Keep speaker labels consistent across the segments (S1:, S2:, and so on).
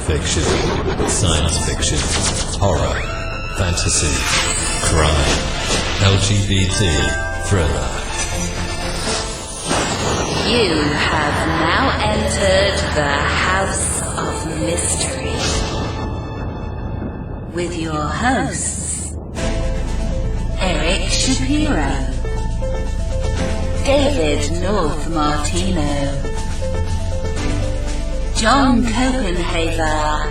S1: fiction, science fiction, horror, fantasy, crime, LGBT, thriller.
S2: You have now entered the House of Mystery with your hosts, Eric Shapiro, David North Martino, John Copenhaver,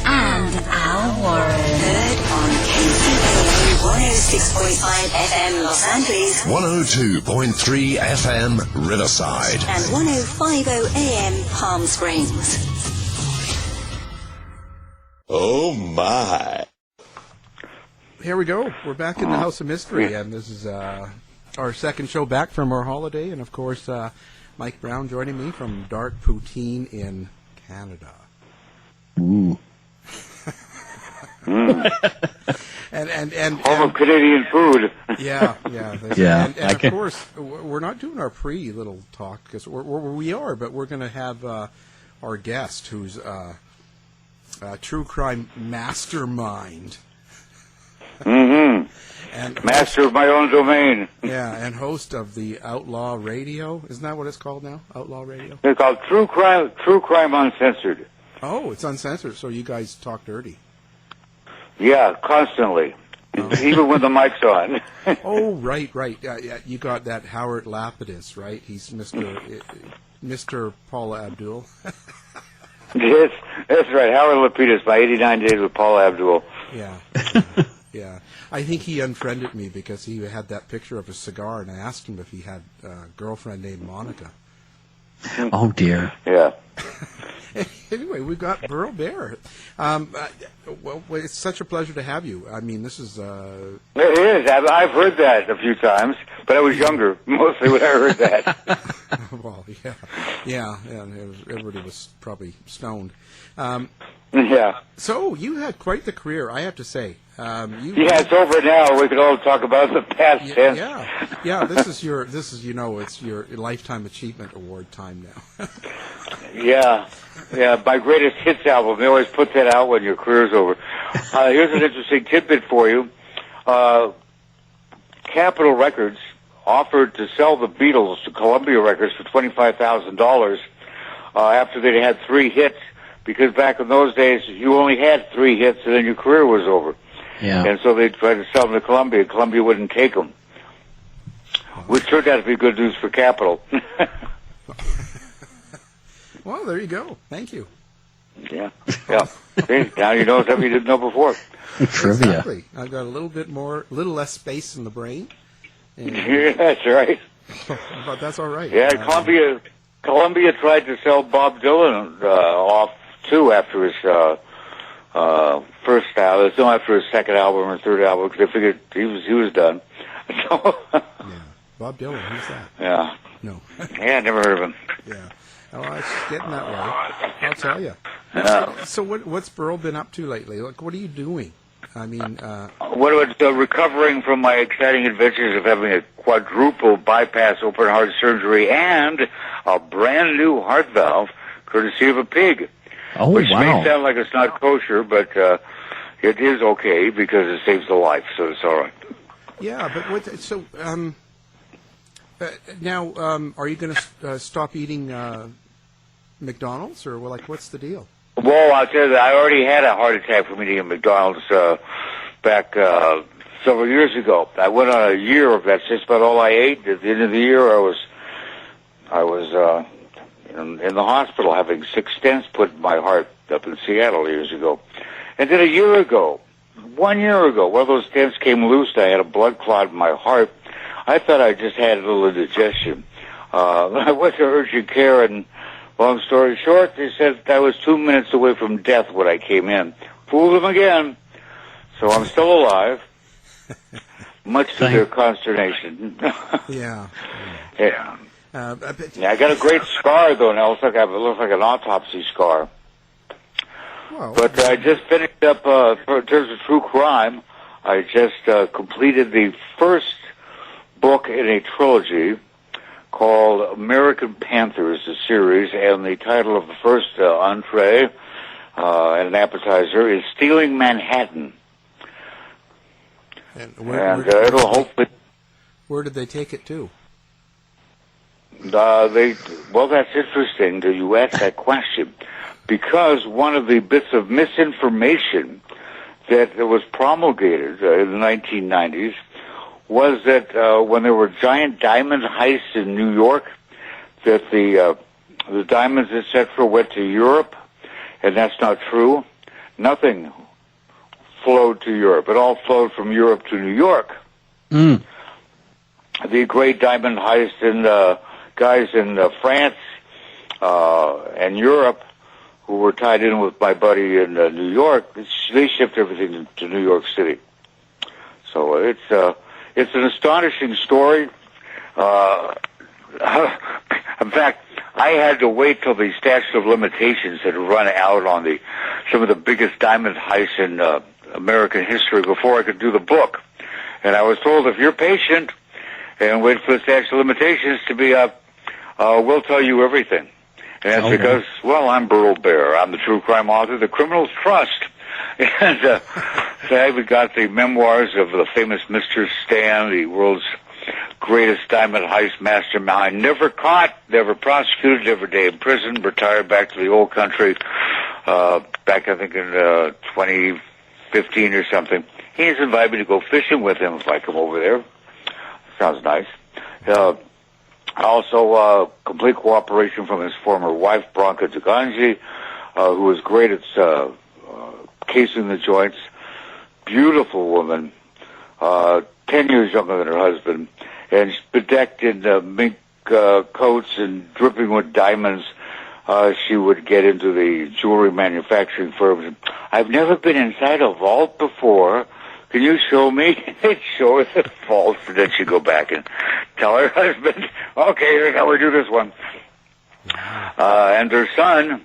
S2: and Al Warren.
S3: Heard on KCAA 106.5 FM Los Angeles,
S4: 102.3 FM Riverside,
S3: and 105.0 AM Palm Springs.
S4: Oh my.
S5: Here we go. We're back in the House of Mystery, and this is our second show back from our holiday, and of course, Mike Brown joining me from Dark Poutine in Canada.
S6: Ooh.
S5: and
S7: home of Canadian food.
S5: Yeah.
S6: Yeah.
S5: And of course, we're not doing our pre-little talk because we are, but we're going to have our guest, who's a true crime mastermind.
S7: Mm-hmm.
S5: And
S7: master of my own domain.
S5: Yeah, and host of the Outlaw Radio. Isn't that what it's called now? Outlaw Radio?
S7: It's called True Crime Uncensored.
S5: Oh, it's uncensored, so you guys talk dirty.
S7: Yeah, constantly. Even when the mic's on.
S5: Oh, right. Yeah, you got that Howard Lapidus, right? He's Mr. Paula Abdul.
S7: Yes, that's right. Howard Lapidus, my 89 Days with Paula Abdul.
S5: Yeah. I think he unfriended me because he had that picture of a cigar, and I asked him if he had a girlfriend named Monica.
S6: Oh, dear.
S7: Yeah.
S5: Anyway, we've got Burl Bear. Well, it's such a pleasure to have you. I mean, this is...
S7: It is. I've heard that a few times, but I was younger, mostly when I heard that.
S5: Well, yeah, and everybody was probably stoned.
S7: Yeah.
S5: So, you had quite the career, I have to say.
S7: It's over now. We could all talk about the past tense.
S5: Yeah. This is it's your Lifetime Achievement Award time now.
S7: Yeah. My greatest hits album. They always put that out when your career's over. Here's an interesting tidbit for you. Capitol Records offered to sell the Beatles to Columbia Records for $25,000 after they'd had 3 hits, because back in those days you only had 3 hits and then your career was over.
S6: Yeah.
S7: And so they tried to sell them to Columbia. Columbia wouldn't take them, which turned out to be good news for Capitol.
S5: Well, there you go. Thank you.
S7: Yeah. See, now you know something you didn't know before.
S6: Trivia.
S5: Exactly. I've got a little less space in the brain.
S7: Yeah, that's right.
S5: But that's all right.
S7: Yeah, Columbia tried to sell Bob Dylan off too after his first album. No, after his second album or third album, because they figured he was done. So.
S5: Yeah, Bob Dylan. Who's that?
S7: Yeah.
S5: No.
S7: Yeah, I never heard of him.
S5: Yeah. Oh, it's getting that way. I'll tell you.
S7: Yeah.
S5: So what's Burl been up to lately? Like, what are you doing? I mean...
S7: What about recovering from my exciting adventures of having a quadruple bypass open heart surgery and a brand new heart valve, courtesy of a pig.
S6: Oh,
S7: which
S6: wow.
S7: may sound like it's not kosher, but it is okay because it saves the life, so it's all right.
S5: Yeah, but now, are you going to stop eating McDonald's, or what's the deal?
S7: Well, I'll tell you that I already had a heart attack from eating at McDonald's back several years ago. I went on a year of that. Just about all I ate. At the end of the year, I was in the hospital having 6 stents put in my heart up in Seattle years ago. And then 1 year ago, one of those stents came loose, and I had a blood clot in my heart. I thought I just had a little indigestion. I went to urgent care, and long story short, they said I was 2 minutes away from death when I came in. Fooled them again. So I'm still alive, much to their consternation.
S5: Yeah.
S7: Yeah. I got a great scar, though, now. It looks like an autopsy scar.
S5: Well,
S7: but I just finished up, in terms of true crime, I just completed the first book in a trilogy called American Panthers, the series, and the title of the first entree and an appetizer is Stealing Manhattan.
S5: And
S7: it'll hopefully...
S5: Where did they take it to?
S7: Well, that's interesting that you ask that question, because one of the bits of misinformation that was promulgated in the 1990s was that when there were giant diamond heists in New York, that the diamonds, etc., went to Europe, and that's not true. Nothing flowed to Europe. It all flowed from Europe to New York.
S6: Mm.
S7: The great diamond heist in guys in France and Europe who were tied in with my buddy in New York, they shipped everything to New York City. So it's an astonishing story. In fact, I had to wait till the statute of limitations had run out on some of the biggest diamond heists in American history before I could do the book. And I was told, if you're patient and wait for the statute of limitations to be up, we'll tell you everything. And that's because, well, I'm Burl Bear. I'm the true crime author of The Criminal's Trust. And so I've got the memoirs of the famous Mr. Stan, the world's greatest diamond heist mastermind. Never caught, never prosecuted, never day in prison, retired back to the old country, back, I think, in 2015 or something. He's invited me to go fishing with him if I come over there. Sounds nice. Also, complete cooperation from his former wife, Branka Duganji, who was great at casing the joints. Beautiful woman, 10 years younger than her husband, and bedecked in mink coats and dripping with diamonds. She would get into the jewelry manufacturing firms. I've never been inside a vault before. Can you show me? They'd show her the vault, and then she'd go back and tell her husband, okay, here's how we do this one. And her son,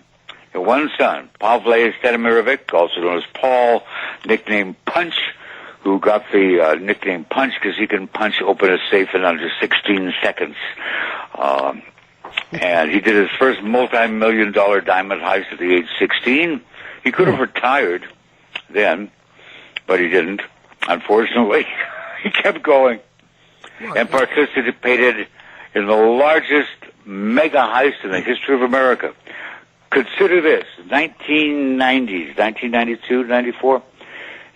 S7: one son, Pavle Stedimirovic, also known as Paul, nicknamed Punch, who got the nickname Punch because he can punch open a safe in under 16 seconds. And he did his first multi-million-dollar diamond heist at the age 16. He could have retired then, but he didn't. Unfortunately, he kept going and participated in the largest mega heist in the history of America. Consider this, 1990s, 1992, 94,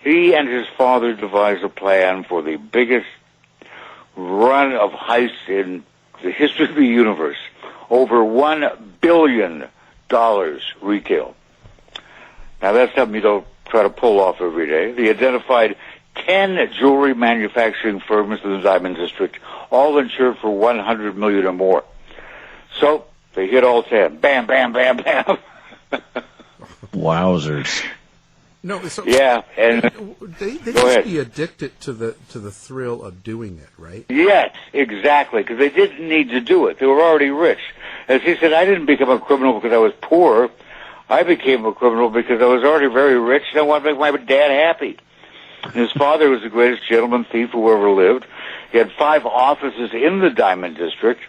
S7: he and his father devised a plan for the biggest run of heists in the history of the universe. Over $1 billion retail. Now that's something you don't try to pull off every day. They identified 10 jewelry manufacturing firms in the Diamond District, all insured for $100 million or more. So they hit all 10. Bam, bam, bam, bam.
S6: Wowzers.
S5: No, so
S7: yeah, and
S5: they
S7: go
S5: must
S7: ahead.
S5: be addicted to the thrill of doing it, right?
S7: Yes, exactly, because they didn't need to do it. They were already rich. As he said, I didn't become a criminal because I was poor. I became a criminal because I was already very rich, and I wanted to make my dad happy. And his father was the greatest gentleman thief who ever lived. He had 5 offices in the Diamond District,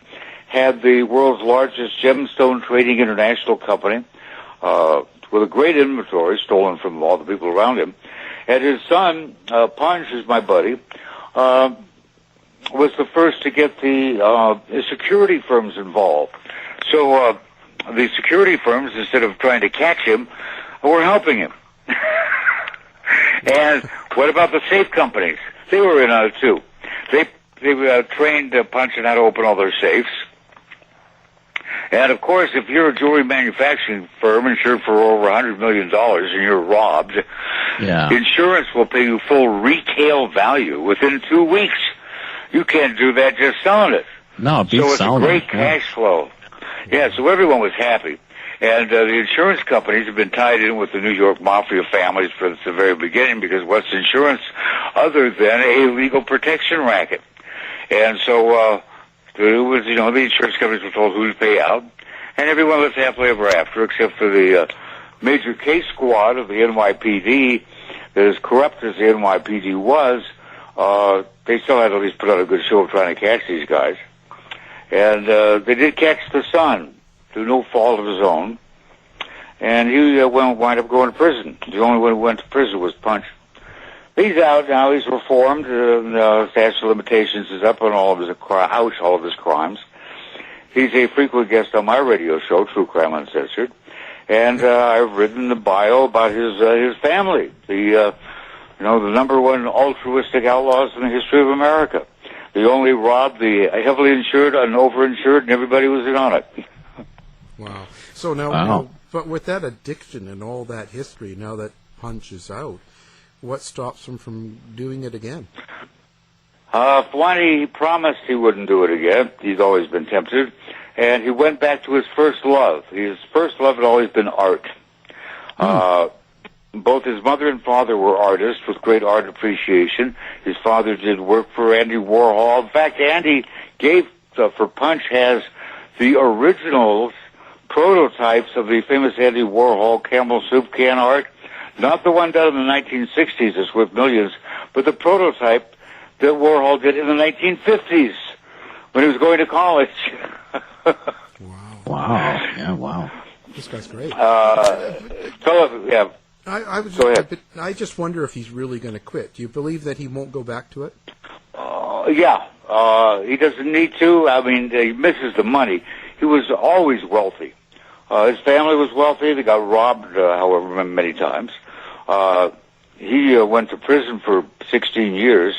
S7: had the world's largest gemstone trading international company, with a great inventory stolen from all the people around him. And his son, Punch, is my buddy, was the first to get the security firms involved. So the security firms, instead of trying to catch him, were helping him. And what about the safe companies? They were in on it too. They trained Punch on how to open all their safes. And of course, if you're a jewelry manufacturing firm insured for over $100 million and you're robbed, insurance will pay you full retail value within 2 weeks. You can't do that just selling it.
S6: No, it beats
S7: so it's
S6: selling
S7: a great
S6: it.
S7: cash flow. Yeah, so everyone was happy. And the insurance companies have been tied in with the New York Mafia families from the very beginning, because what's insurance other than a legal protection racket? And so it was, the insurance companies were told who to pay out, and everyone lived happily ever after, except for the major case squad of the NYPD. That as corrupt as the NYPD was, they still had to at least put on a good show of trying to catch these guys. And they did catch the son through no fault of his own. And he wound up going to prison. The only one who went to prison was Punch. He's out now. He's reformed. Statute of limitations is up on all of his crimes. He's a frequent guest on my radio show, True Crime Uncensored. And I've written the bio about his family. The number one altruistic outlaws in the history of America. They only robbed the heavily insured and overinsured, and everybody was in on it.
S5: Wow. So now, but with that addiction and all that history, now that Punch is out, what stops him from doing it again?
S7: One, he promised he wouldn't do it again. He's always been tempted. And he went back to his first love. His first love had always been art. Both his mother and father were artists with great art appreciation. His father did work for Andy Warhol. In fact, Andy gave, for Punch, has the originals, prototypes of the famous Andy Warhol Camel Soup can art. Not the one done in the 1960s that's worth millions, but the prototype that Warhol did in the 1950s when he was going to college.
S6: Wow. Yeah, wow.
S5: This guy's great.
S7: Yeah. Go ahead.
S5: I just wonder if he's really going to quit. Do you believe that he won't go back to it?
S7: Yeah. He doesn't need to. I mean, he misses the money. He was always wealthy. His family was wealthy. They got robbed, however, many times. He went to prison for 16 years,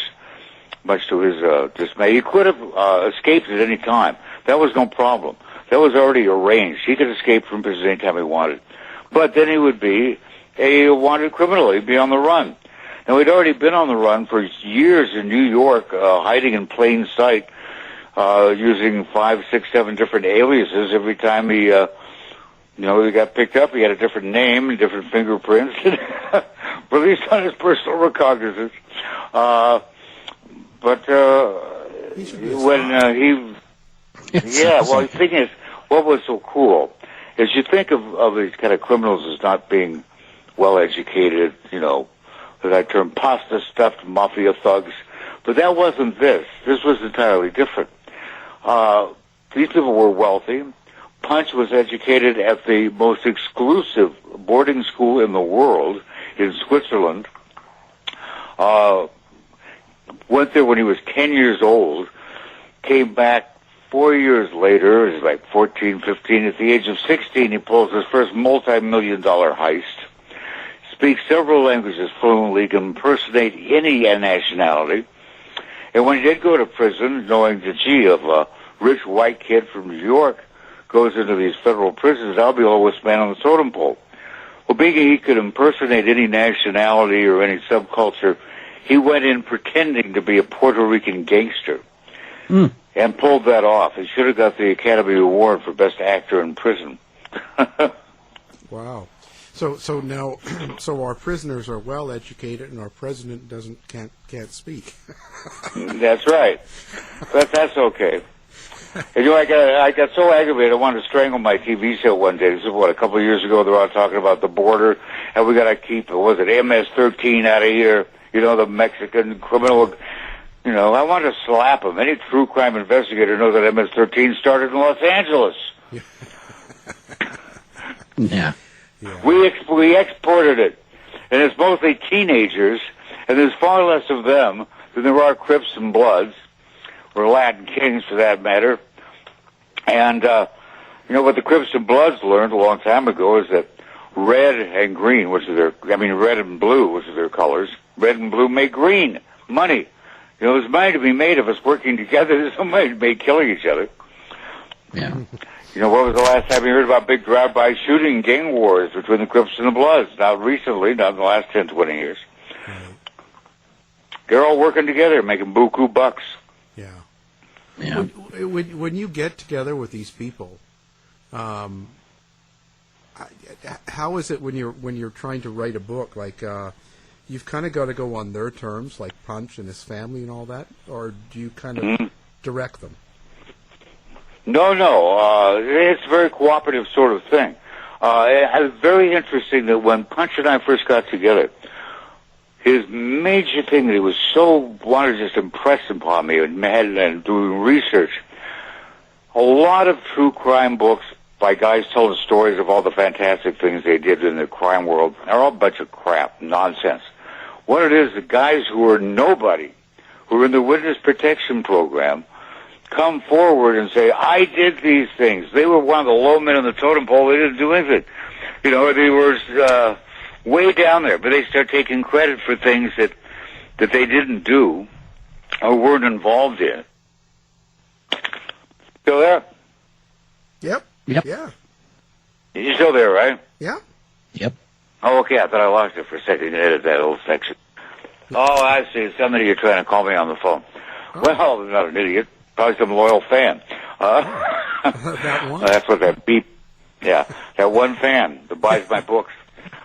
S7: much to his dismay. He could have escaped at any time. That was no problem. That was already arranged. He could escape from prison anytime he wanted. But then he would be a wanted criminal. He'd be on the run. Now, he'd already been on the run for years in New York, hiding in plain sight, using 5, 6, 7 different aliases. Every time he got picked up, he had a different name and different fingerprints, released on his personal recognizance. But when the thing is, what was so cool is you think of these kind of criminals as not being well-educated, that term pasta-stuffed mafia thugs, but that wasn't this. This was entirely different. These people were wealthy. Punch was educated at the most exclusive boarding school in the world in Switzerland. Went there when he was 10 years old, came back 4 years later, he was like 14, 15. At the age of 16, he pulls his first multi-million-dollar heist, speaks several languages fluently, can impersonate any nationality. And when he did go to prison, knowing the a rich white kid from New York goes into these federal prisons, I'll be the lowest man on the totem pole. Well, being he could impersonate any nationality or any subculture, he went in pretending to be a Puerto Rican gangster and pulled that off. He should have got the Academy Award for Best Actor in Prison.
S5: Wow. So now, so our prisoners are well educated, and our president can't speak.
S7: That's right. But that's okay. And I got so aggravated I wanted to strangle my TV show one day. This is a couple of years ago. They were all talking about the border, and we got to keep MS-13 out of here. The Mexican criminal. I wanted to slap him. Any true crime investigator knows that MS-13 started in Los Angeles.
S6: Yeah.
S7: We exported it, and it's mostly teenagers, and there's far less of them than there are Crips and Bloods, or Latin Kings for that matter. And what the Crips and Bloods learned a long time ago is that red and green, red and blue, which are their colors, red and blue make green money. There's money to be made of us working together. There's no money to be made killing each other.
S6: Yeah.
S7: What was the last time you heard about big drive-by shooting gang wars between the Crips and the Bloods? Not recently, not in the last 10, 20 years. They're all working together, making buku bucks.
S5: Yeah.
S6: Yeah.
S5: When you get together with these people, how is it when you're trying to write a book? Like, you've kind of got to go on their terms, like Punch and his family and all that, or do you kind of direct them?
S7: No. It's a very cooperative sort of thing. It's very interesting that when Punch and I first got together, his major thing that he was so wanted to just impress upon me and doing research, a lot of true crime books by guys telling stories of all the fantastic things they did in the crime world are all a bunch of crap, nonsense. What it is, the guys who are nobody, who are in the witness protection program, come forward and say, I did these things. They were one of the low men on the totem pole. They didn't do anything. You know, they were way down there, but they start taking credit for things that they didn't do or weren't involved in. Still there?
S5: Yep.
S6: Yep.
S5: Yeah.
S7: You're still there, right?
S5: Yeah.
S6: Yep.
S7: Oh, okay. I thought I lost it for a second. You edit that whole section. Oh, I see. Somebody you're trying to call me on the phone.
S5: Oh.
S7: Well, I'm not an idiot. Probably some loyal fan.
S5: That one.
S7: That's what that beep. Yeah, that one fan that buys my books.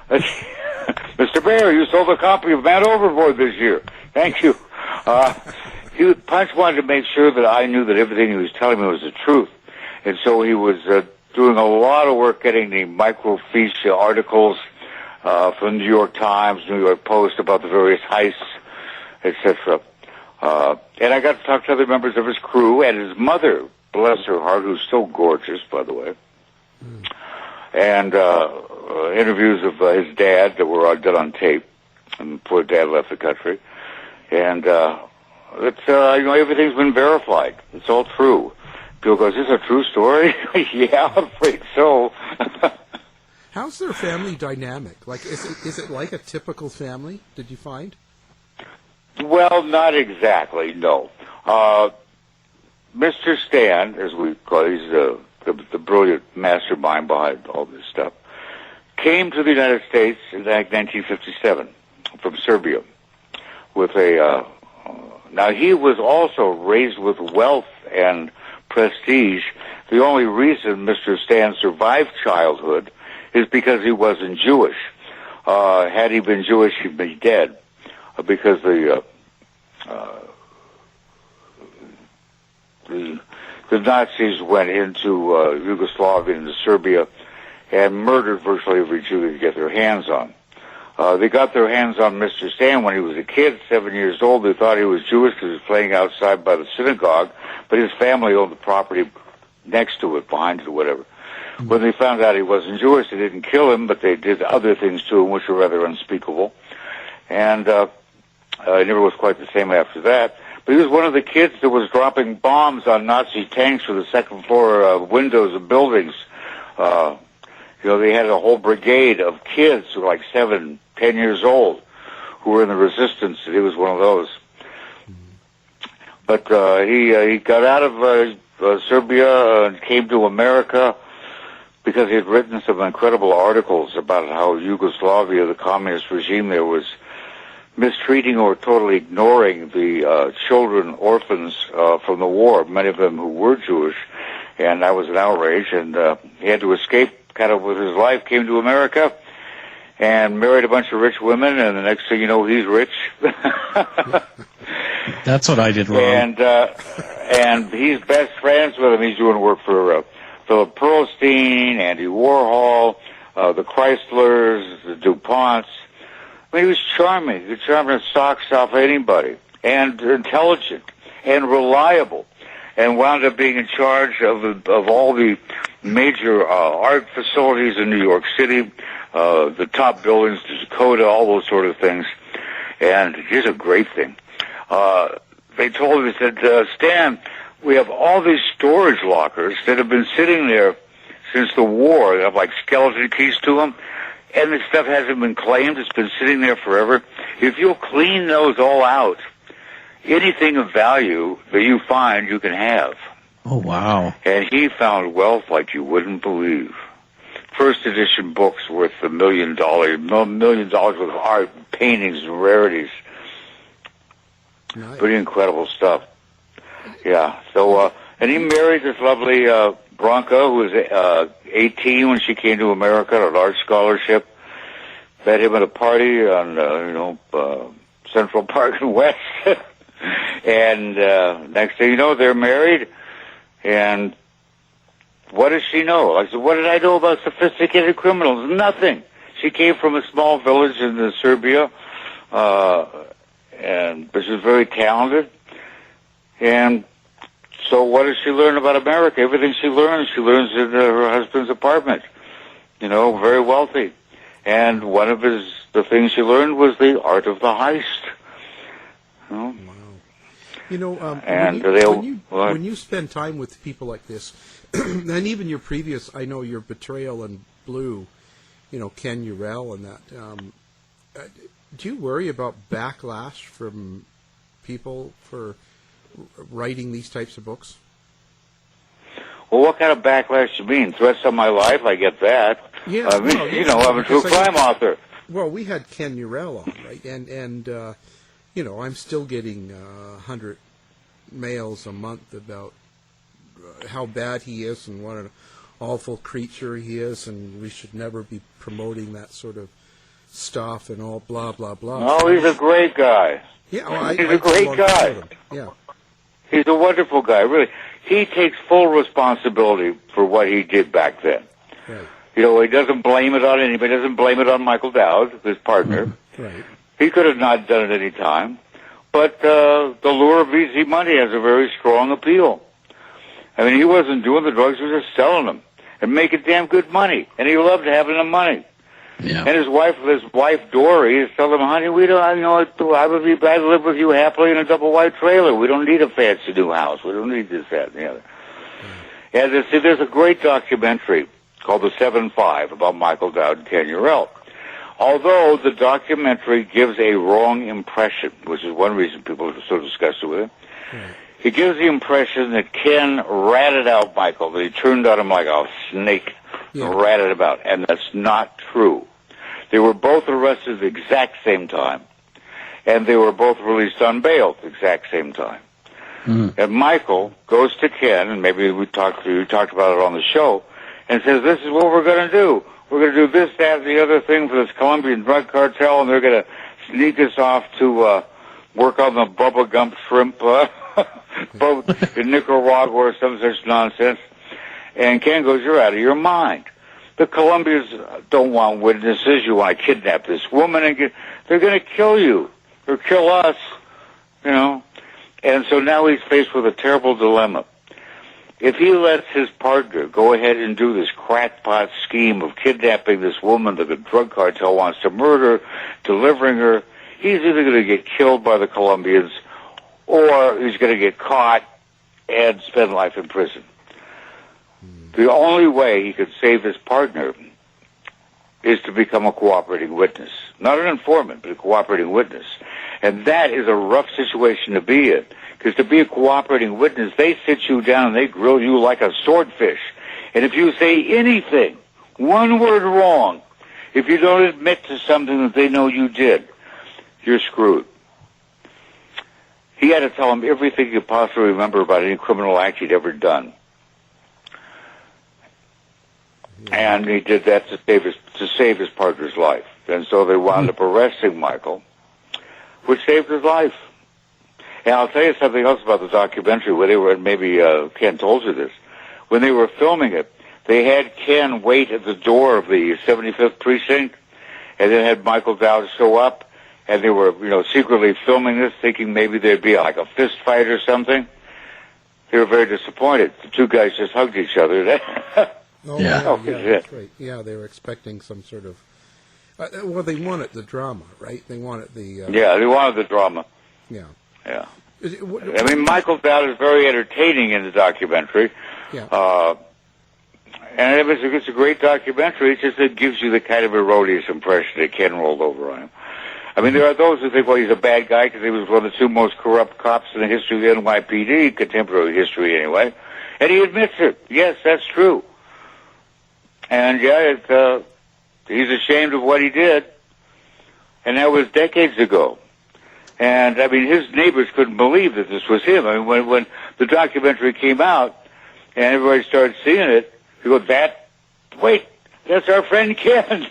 S7: Mr. Bear, you sold a copy of Man Overboard this year. Thank you. Punch wanted to make sure that I knew that everything he was telling me was the truth. And so he was doing a lot of work getting the microfiche articles from the New York Times, New York Post about the various heists, etc. And I got to talk to other members of his crew and his mother, bless her heart, who's so gorgeous, by the way. And interviews of his dad that were done on tape before Dad left the country. And it's everything's been verified. It's all true. People go, is this a true story? Yeah, I'm afraid so.
S5: How's their family dynamic? Like, is it like a typical family? Did you find?
S7: Well, not exactly. No. Mr. Stan, as we call it, he's the brilliant mastermind behind all this stuff, came to the United States in 1957 from Serbia with a. Now he was also raised with wealth and prestige. The only reason Mr. Stan survived childhood is because he wasn't Jewish. Had he been Jewish, he'd be dead, because the Nazis went into Yugoslavia, into Serbia, and murdered virtually every Jew they could get their hands on. They got their hands on Mr. Stan when he was a kid, 7 years old. They thought he was Jewish because he was playing outside by the synagogue, but his family owned the property next to it, behind it, or whatever. When they found out he wasn't Jewish, they didn't kill him, but they did other things to him which were rather unspeakable. And he never was quite the same after that. But he was one of the kids that was dropping bombs on Nazi tanks for the second floor windows of buildings. They had a whole brigade of kids who were like 7, 10 years old who were in the resistance, and he was one of those. But he got out of Serbia and came to America because he had written some incredible articles about how Yugoslavia, the communist regime there, was mistreating or totally ignoring the children, orphans from the war, many of them who were Jewish, and that was an outrage, and he had to escape kind of with his life, came to America, and married a bunch of rich women, and the next thing you know, he's rich.
S6: That's what I did wrong.
S7: And he's best friends with him. He's doing work for Philip Pearlstein, Andy Warhol, the Chryslers, the DuPonts. I mean, he was charming. He could charm the socks off anybody, and intelligent, and reliable, and wound up being in charge of all the major art facilities in New York City, the top buildings, the Dakota, all those sort of things. And here's a great thing. They told me, they said, Stan, we have all these storage lockers that have been sitting there since the war. They have like skeleton keys to them. And this stuff hasn't been claimed. It's been sitting there forever. If you'll clean those all out, anything of value that you find, you can have.
S6: Oh, wow.
S7: And he found wealth like you wouldn't believe. First edition books worth $1 million worth of art, paintings, and rarities.
S5: Nice.
S7: Pretty incredible stuff. Yeah. So, and he married this lovely Bronca, who was 18 when she came to America on an art scholarship. Met him at a party on, Central Park and West. And next thing you know, they're married. And what does she know? I said, what did I know about sophisticated criminals? Nothing. She came from a small village in Serbia, but she was very talented. And so what does she learn about America? Everything she learns in her husband's apartment. You know, very wealthy. And one of the things she learned was the art of the heist. You know?
S5: Wow. You know,
S7: And
S5: when you spend time with people like this, and even your previous, I know your Betrayal in Blue, you know, Ken Urell and that, do you worry about backlash from people for writing these types of books?
S7: Well, what kind of backlash do you mean? Threats on my life? I get that.
S5: Yeah,
S7: I mean, you know, I'm a true crime author.
S5: Well, we had Ken Urell on, right? And you know, I'm still getting 100 mails a month about how bad he is and what an awful creature he is, and we should never be promoting that sort of stuff and all blah, blah, blah.
S7: No, he's a great guy.
S5: Yeah, well,
S7: he's a great guy.
S5: Yeah.
S7: He's a wonderful guy, really. He takes full responsibility for what he did back then.
S5: Right.
S7: You know, he doesn't blame it on anybody. He doesn't blame it on Michael Dowd, his partner.
S5: Right.
S7: He could have not done it any time. But the lure of easy money has a very strong appeal. I mean, he wasn't doing the drugs. He was just selling them and making damn good money. And he loved having the money.
S6: Yeah.
S7: And his wife Dory, is telling him, honey, we don't, you know, I would be glad to live with you happily in a double wide trailer. We don't need a fancy new house. We don't need this, that, and the other. And there's a great documentary called The 7-5 about Michael Dowd and Ken Urell. Although the documentary gives a wrong impression, which is one reason people are so disgusted with it, it gives the impression that Ken ratted out Michael, that he turned on him like a snake, and ratted about, and that's not true. They were both arrested at the exact same time, and they were both released on bail at the exact same time. And Michael goes to Ken, and maybe you talked about it on the show, and says, this is what we're going to do. We're going to do this, that, and the other thing for this Colombian drug cartel, and they're going to sneak us off to work on the Bubba Gump shrimp boat in Nicaragua or some such nonsense. And Ken goes, you're out of your mind. The Colombians don't want witnesses. You want to kidnap this woman, and they're going to kill you or kill us, you know. And so now he's faced with a terrible dilemma. If he lets his partner go ahead and do this crackpot scheme of kidnapping this woman that the drug cartel wants to murder, delivering her, he's either going to get killed by the Colombians or he's going to get caught and spend life in prison. The only way he could save his partner is to become a cooperating witness. Not an informant, but a cooperating witness. And that is a rough situation to be in. Because to be a cooperating witness, they sit you down and they grill you like a swordfish. And if you say anything, one word wrong, if you don't admit to something that they know you did, you're screwed. He had to tell them everything he could possibly remember about any criminal act he'd ever done. And he did that to save his partner's life. And so they wound up arresting Michael, which saved his life. And I'll tell you something else about the documentary where they were, and maybe Ken told you this. When they were filming it, they had Ken wait at the door of the 75th precinct, and then had Michael Dowd show up, and they were, you know, secretly filming this, thinking maybe there'd be like a fist fight or something. They were very disappointed. The two guys just hugged each other.
S5: Yeah, that's right. Yeah, they were expecting some sort of. Well, they wanted the drama, right? They wanted the.
S7: Yeah, they wanted the drama.
S5: Yeah.
S7: Yeah. I mean, Michael Dowd is very entertaining in the documentary.
S5: Yeah.
S7: And it's a great documentary. It's just it gives you the kind of erroneous impression that Ken rolled over on him. I mean, there are those who think, well, he's a bad guy because he was one of the two most corrupt cops in the history of the NYPD, contemporary history anyway. And he admits it. Yes, that's true. And, yeah, he's ashamed of what he did. And that was decades ago. And, I mean, his neighbors couldn't believe that this was him. I mean, when the documentary came out and everybody started seeing it, they go, wait, that's our friend Ken.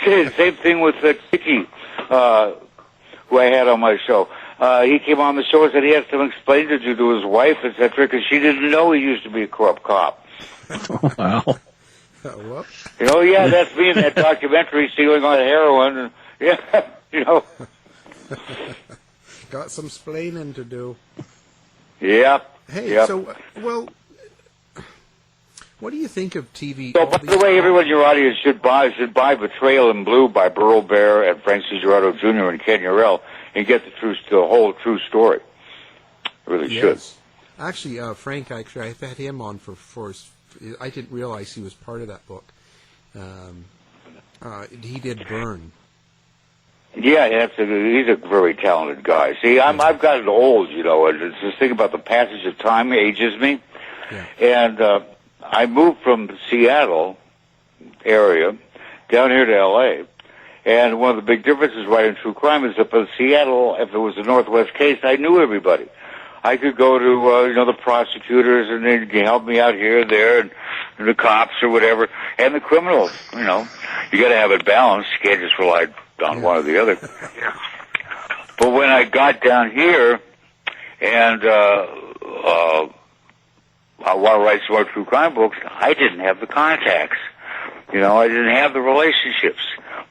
S7: Same thing with Tiki, who I had on my show. He came on the show and said he had to explain it to his wife, etc., because she didn't know he used to be a corrupt cop.
S6: Wow.
S7: You know, yeah, that's me in that documentary, stealing on heroin. And, yeah, you know.
S5: Got some splaining to do.
S7: Yep.
S5: Hey,
S7: Yep.
S5: so, well, what do you think of TV?
S7: So,
S5: all
S7: by
S5: these-
S7: the way, everyone in your audience should buy Betrayal in Blue by Burl Bear and Frank Gerardo Jr. and Ken Urell and get the whole true story. Really should.
S5: Yes. Actually, Frank, I've had him on for I didn't realize he was part of that book. He did Burn.
S7: Yeah, he's a very talented guy. See, I've gotten old, and it's this thing about the passage of time ages me.
S5: Yeah.
S7: And I moved from the Seattle area down here to L.A., and one of the big differences writing true crime is that in Seattle, if it was a Northwest case, I knew everybody. I could go to, the prosecutors, and they'd help me out here and there, and the cops or whatever, and the criminals, You got to have it balanced. You can't just rely on one or the other. But when I got down here, and I want to write some more true crime books, I didn't have the contacts. I didn't have the relationships.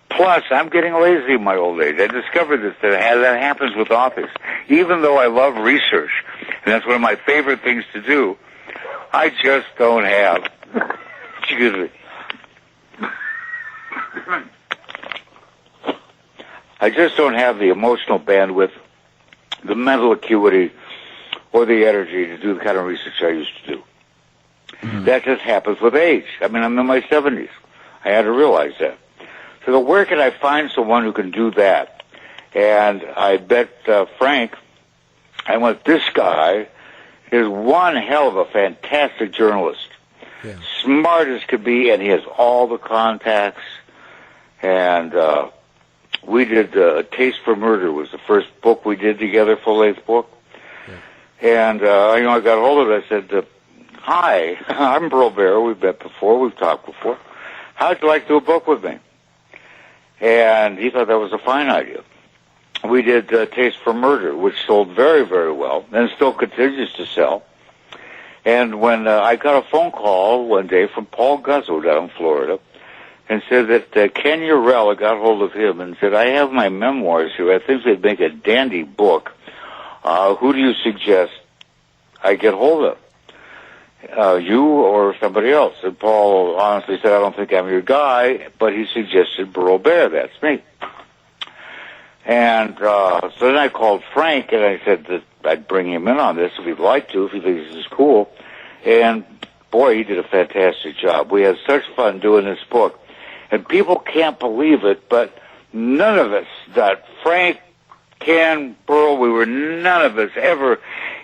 S7: Plus, I'm getting lazy in my old age. I discovered that happens with authors. Even though I love research, and that's one of my favorite things to do, I just don't have, excuse me, I just don't have the emotional bandwidth, the mental acuity, or the energy to do the kind of research I used to do. Mm-hmm. That just happens with age. I'm in my 70s. I had to realize that. So where can I find someone who can do that? And I bet Frank, I went, this guy is one hell of a fantastic journalist. Yeah. Smart as could be, and he has all the contacts. And we did A Taste for Murder was the first book we did together, full-length book. Yeah. And, I got hold of it. I said, hi, I'm Burl Bear. We've met before. We've talked before. How'd you like to do a book with me? And he thought that was a fine idea. We did Taste for Murder, which sold very, very well, and still continues to sell. And when I got a phone call one day from Paul Guzzo down in Florida, and said that Ken Urell, I got hold of him and said, I have my memoirs here. I think they'd make a dandy book. Who do you suggest I get hold of? You or somebody else? And Paul honestly said, I don't think I'm your guy, but he suggested Burl Bear. That's me. And so then I called Frank, and I said that I'd bring him in on this if he'd like to, if he thinks this is cool. And, boy, he did a fantastic job. We had such fun doing this book. And people can't believe it, but none of us, that Frank, Ken, Burl, none of us ever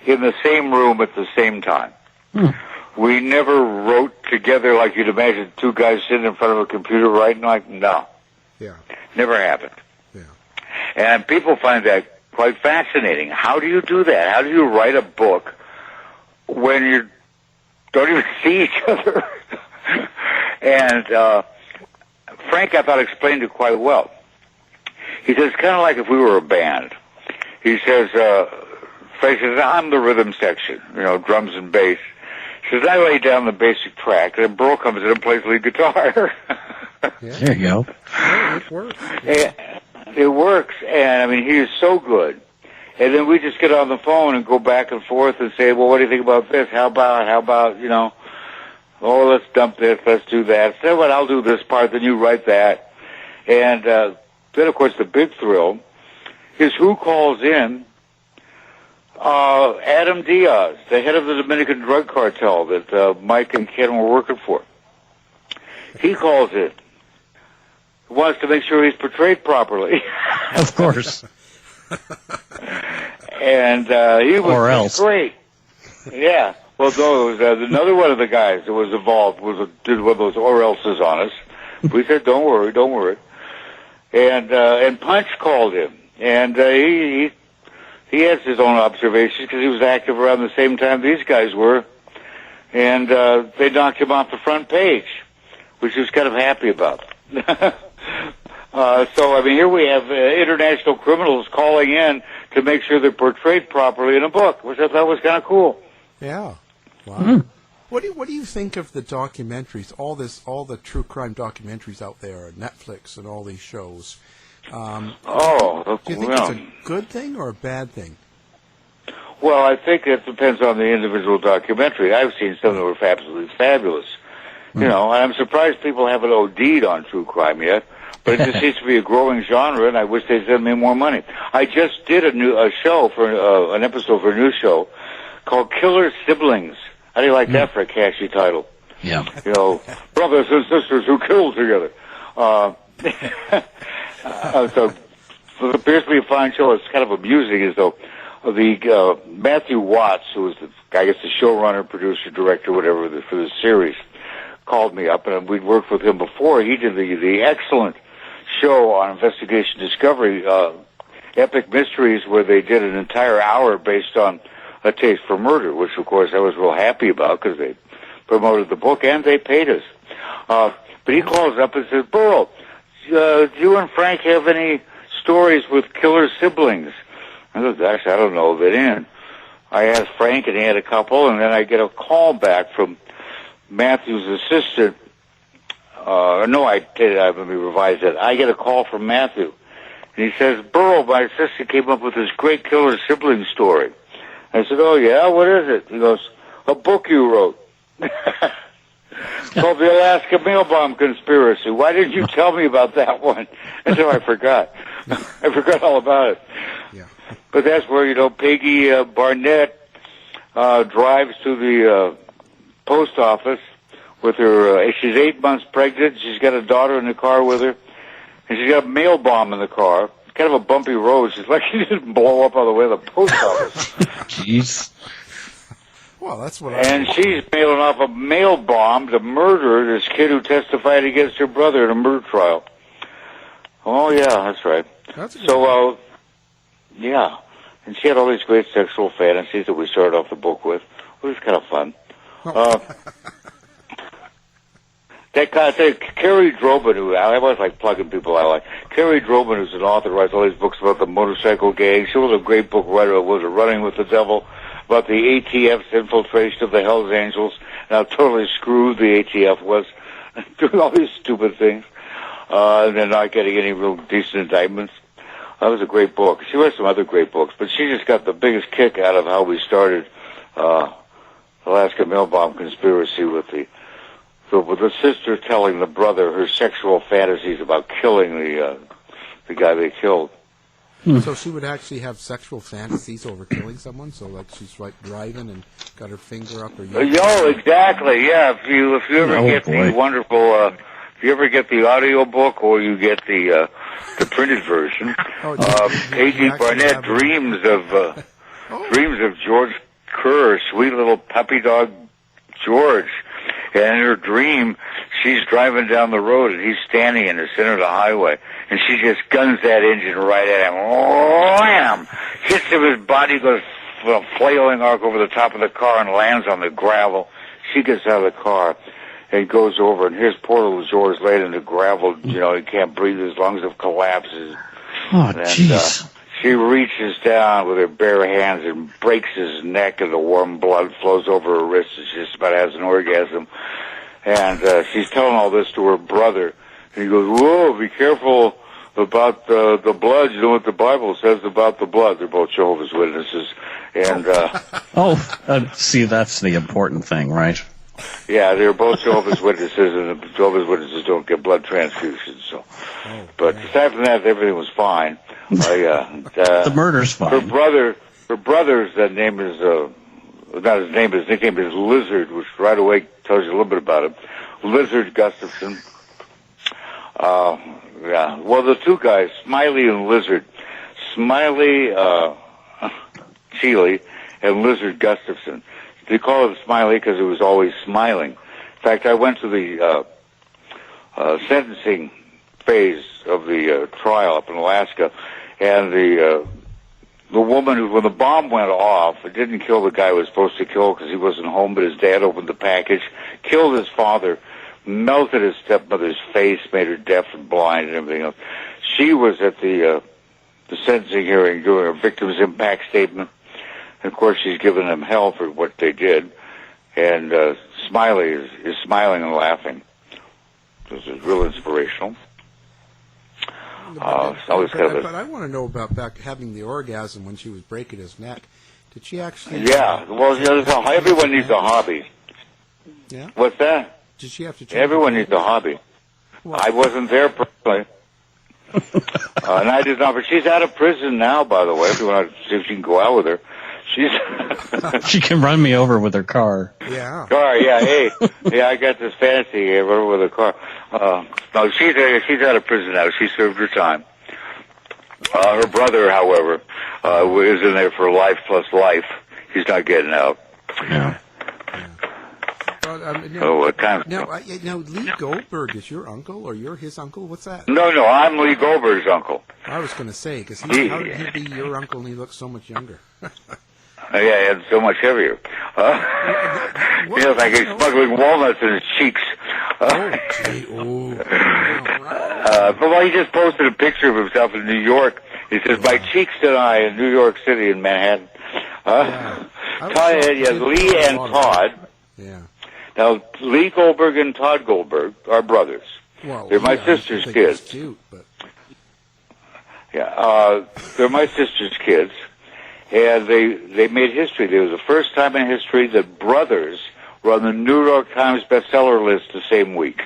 S7: in the same room at the same time. We never wrote together like you'd imagine two guys sitting in front of a computer writing no. Yeah. Never happened. Yeah. And people find that quite fascinating. How do you do that? How do you write a book when you don't even see each other? And Frank, I thought, explained it quite well. He says, it's kind of like if we were a band. He says, Frank says, I'm the rhythm section, drums and bass. He says, I lay down the basic track, and then Burl comes in and plays lead guitar.
S5: Yeah.
S6: There you go.
S5: Yeah, it works.
S7: It works, and, he is so good. And then we just get on the phone and go back and forth and say, well, what do you think about this? How about, oh, let's dump this, let's do that. So what, I'll do this part, then you write that. And then, of course, the big thrill is who calls in Adam Diaz, the head of the Dominican drug cartel that Mike and Ken were working for. He calls in. He wants to make sure he's portrayed properly.
S6: Of course.
S7: And he was great. Yeah. Well, no, another one of the guys that was involved did one of those or else's on us. We said, don't worry. And Punch called him, and he has his own observations because he was active around the same time these guys were, and they knocked him off the front page, which he was kind of happy about. So, here we have international criminals calling in to make sure they're portrayed properly in a book, which I thought was kind of cool.
S5: Yeah. Wow. What do you think of the documentaries? All the true crime documentaries out there, Netflix and all these shows. Do you think it's a good thing or a bad thing?
S7: Well, I think it depends on the individual documentary. I've seen some that were absolutely fabulous. You know, and I'm surprised people haven't OD'd on true crime yet. But it just seems to be a growing genre, and I wish they'd send me more money. I just did a show for an episode for a new show called Killer Siblings. How do you like that for a catchy title?
S6: Yeah.
S7: You know, brothers and sisters who kill together. So it appears to be a fine show. It's kind of amusing, as though the Matthew Watts, who was I guess the showrunner, producer, director, whatever for the series, called me up, and we'd worked with him before. He did the excellent show on Investigation Discovery, Epic Mysteries, where they did an entire hour based on A Taste for Murder, which, of course, I was real happy about because they promoted the book and they paid us. But he calls up and says, Burl, do you and Frank have any stories with killer siblings? I go, gosh, I don't know of it in. I asked Frank, and he had a couple, and then I get a call back from Matthew's assistant. Let me revise that. I get a call from Matthew, and he says, Burl, my sister came up with this great killer sibling story. I said, oh, yeah, what is it? He goes, a book you wrote. Called The Alaska Mail Bomb Conspiracy. Why didn't you tell me about that one? Until I forgot. I forgot all about it.
S5: Yeah.
S7: But that's where, you know, Peggy Barnett drives to the post office with her, she's 8 months pregnant, she's got a daughter in the car with her, and she's got a mail bomb in the car. It's kind of a bumpy road. She's like, she didn't blow up on the way to the post office.
S6: Jeez.
S5: Well, that's what
S7: And she's mailing off a mail bomb to murder this kid who testified against her brother in a murder trial. Oh, yeah, that's right.
S5: That's good.
S7: So, yeah. And she had all these great sexual fantasies that we started off the book with. It was kind of fun. That guy, Carrie Drobin, who I always like plugging people I like. Carrie Drobin, who's an author, writes all these books about the motorcycle gang. She was a great book writer. Was Running with the Devil, about the ATF's infiltration of the Hells Angels, and how totally screwed the ATF was, doing all these stupid things, and then not getting any real decent indictments. That was a great book. She wrote some other great books, but she just got the biggest kick out of how we started Alaska Mail Bomb Conspiracy with the sister telling the brother her sexual fantasies about killing the guy they killed.
S5: So she would actually have sexual fantasies over killing someone. So like she's like driving and got her finger up her.
S7: Yo, exactly. Yeah. If you ever get the wonderful, if you ever get the audio book or you get the printed version, Peggy Barnett dreams of George Kerr, sweet little puppy dog George. And in her dream, she's driving down the road, and he's standing in the center of the highway, and she just guns that engine right at him. Wham! Hits him, his body goes flailing arc over the top of the car and lands on the gravel. She gets out of the car and goes over, and here's poor little George laying in the gravel. You know, he can't breathe, his lungs have collapsed.
S6: Oh, jeez.
S7: She reaches down with her bare hands and breaks his neck, and the warm blood flows over her wrist, and she just about has an orgasm. And she's telling all this to her brother. And he goes, whoa, be careful about the blood. You know what the Bible says about the blood. They're both Jehovah's Witnesses. And
S6: see, that's the important thing, right?
S7: Yeah, they're both Jehovah's Witnesses, and the Jehovah's Witnesses don't get blood transfusions. So, but aside from that, everything was fine.
S6: The murder's fine.
S7: Her brother's name is not his name. His nickname is Lizard, which right away tells you a little bit about him. Lizard Gustafson. Yeah. Well, the two guys, Smiley and Lizard. Smiley Cheeley and Lizard Gustafson. They call him Smiley because he was always smiling. In fact, I went to the sentencing phase of the trial up in Alaska, and the woman who, when the bomb went off, it didn't kill the guy who was supposed to kill because he wasn't home, but his dad opened the package, killed his father, melted his stepmother's face, made her deaf and blind and everything else. She was at the sentencing hearing doing a victim's impact statement. And of course, she's giving them hell for what they did. And Smiley is smiling and laughing. This is real inspirational.
S5: But I want to know about back having the orgasm when she was breaking his neck. Did she actually?
S7: Yeah. Well, everyone needs a hobby.
S5: Yeah.
S7: What's that?
S5: Did she have to?
S7: Everyone needs a hobby.
S5: Well,
S7: I wasn't there personally. And I did not, but she's out of prison now, by the way, if you want to see if you can go out with her.
S6: She can run me over with her car.
S5: Yeah.
S7: Car, yeah, hey. Yeah, I got this fantasy, run over with a car. No, she's out of prison now. She served her time. Her brother, however, is in there for life plus life. He's not getting out.
S6: Yeah.
S5: Now, Lee Goldberg is your uncle, or you're his uncle? What's that?
S7: No, I'm Lee Goldberg's uncle.
S5: I was going to say, because how did he be your uncle and he looks so much younger?
S7: Yeah, and so much heavier. Like he's smuggling walnuts in his cheeks.
S5: Wow.
S7: But he just posted a picture of himself in New York. He says, "My cheeks tonight in New York City in Manhattan." Lee and Todd.
S5: Yeah.
S7: Now, Lee Goldberg and Todd Goldberg are brothers.
S5: Well,
S7: they're my sister's kids.
S5: Cute, but...
S7: Yeah, they're my sister's kids. And they made history. There was the first time in history that brothers were on the New York Times bestseller list the same week.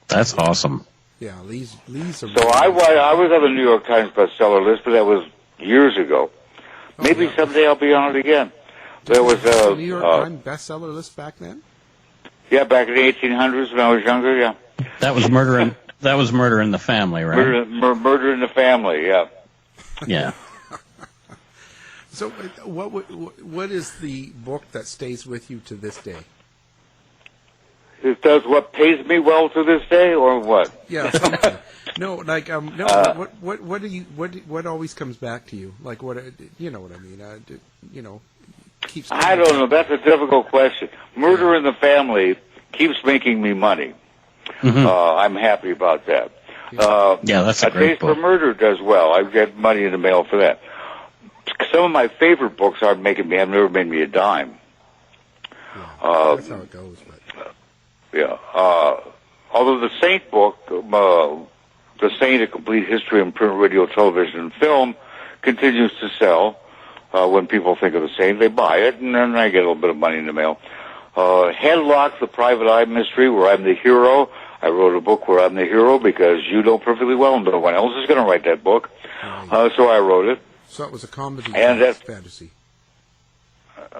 S6: That's awesome.
S5: Yeah, Lee's
S7: So I was on the New York Times bestseller list, but that was years ago. Maybe someday I'll be on it again. There was a
S5: New York Times bestseller list back then.
S7: Yeah, back in the 1800s when I was younger. Yeah.
S6: That was Murder in the Family, right?
S7: Murder in the Family. Yeah.
S6: Yeah.
S5: So, what is the book that stays with you to this day?
S7: It does what pays me well to this day, or what?
S5: Yeah, something. What always comes back to you? Like what? You know what I mean? Keeps.
S7: I don't know. That's a difficult question. Murder in the Family keeps making me money.
S6: Mm-hmm.
S7: I'm happy about that.
S6: Yeah, that's a great
S7: Taste
S6: book.
S7: for Murder does well. I get money in the mail for that. Some of my favorite books have never made me a dime.
S5: Yeah, that's how it goes. But.
S7: Yeah. Although the Saint book, The Saint, A Complete History in Print, Radio, Television, and Film, continues to sell. When people think of the Saint, they buy it, and then I get a little bit of money in the mail. Headlock, The Private Eye Mystery, where I'm the hero. I wrote a book where I'm the hero because you know perfectly well no one else is going to write that book. So I wrote it.
S5: So it was a comedy
S7: and
S5: fantasy.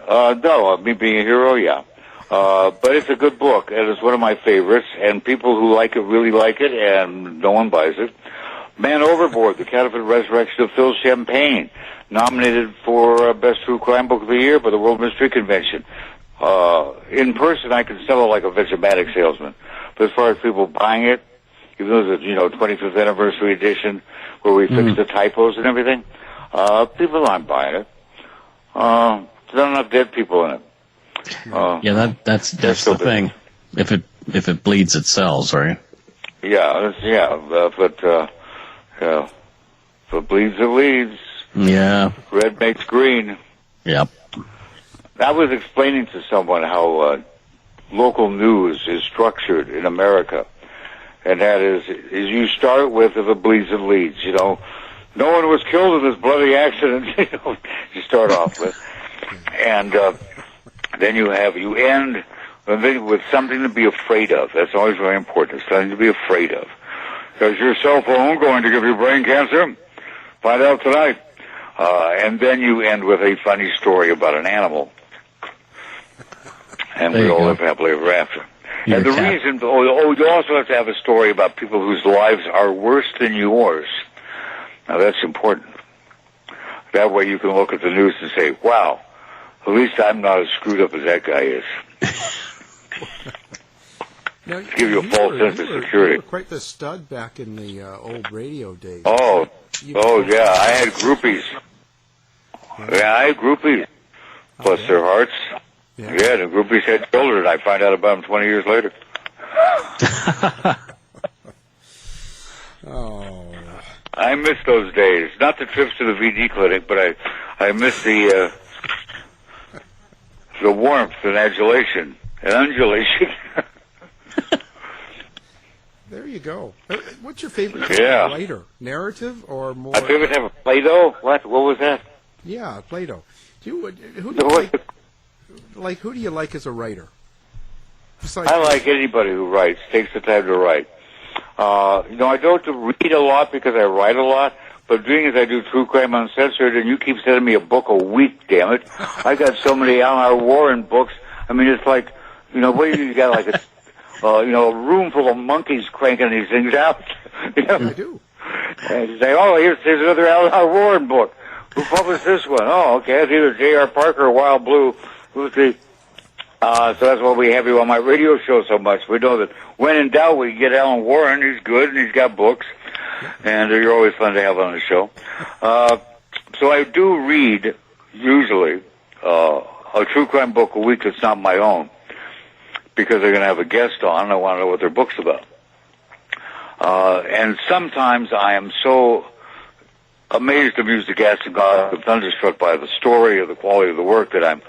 S7: No, me being a hero, yeah. But it's a good book, and it's one of my favorites, and people who like it really like it, and no one buys it. Man Overboard, The Counterfeit Resurrection of Phil Champagne, nominated for Best True Crime Book of the Year by the World Mystery Convention. In person, I can sell it like a Vegematic salesman. But as far as people buying it, even though it's a 25th anniversary edition where we fixed the typos and everything, people aren't buying it. There's not enough dead people in it.
S6: That's the thing. If it bleeds, it sells, right?
S7: Yeah. But if it bleeds, it leads.
S6: Yeah.
S7: Red makes green.
S6: Yep.
S7: I was explaining to someone how local news is structured in America, and that is you start with if it bleeds, it leads. No one was killed in this bloody accident. You start off with, and then you end with something to be afraid of. That's always very important. Something to be afraid of. Is your cell phone going to give you brain cancer? Find out tonight. And then you end with a funny story about an animal. And we all live happily ever after. And the reason, you also have to have a story about people whose lives are worse than yours. Now that's important. That way you can look at the news and say, wow, at least I'm not as screwed up as that guy is.
S5: Now,
S7: give you a false sense of security.
S5: You were quite the stud back in the old radio days.
S7: Yeah, I had groupies. Yeah, I had groupies. Bless their hearts. Yeah, the groupies had children. I find out about them 20 years later. I miss those days. Not the trips to the VD clinic, but I miss the warmth and adulation and undulation.
S5: There you go. What's your favorite writer? Narrative or more?
S7: My favorite type of Play-Doh? What was that?
S5: Yeah, Play-Doh. Who do you like? Who do you like as a writer? Besides
S7: I like anybody who writes, takes the time to write. I don't read a lot because I write a lot, but being as I do True Crime Uncensored, and you keep sending me a book a week, damn it. I got so many Alan R. Warren books. I mean, it's like, what do you got, like a room full of monkeys cranking these things out?
S5: I do.
S7: And you say, here's another Alan R. Warren book. Who published this one? Oh, okay, it's either J.R. Parker or Wild Blue. Who's the... So that's why we have you on my radio show so much. We know that when in doubt, we get Alan Warren. He's good, and he's got books. And you're always fun to have on the show. So I do read, usually, a true crime book a week that's not my own, because they're going to have a guest on, and I want to know what their book's about. And sometimes I am so amazed, amused, aghast, and thunderstruck by the story or the quality of the work that I'm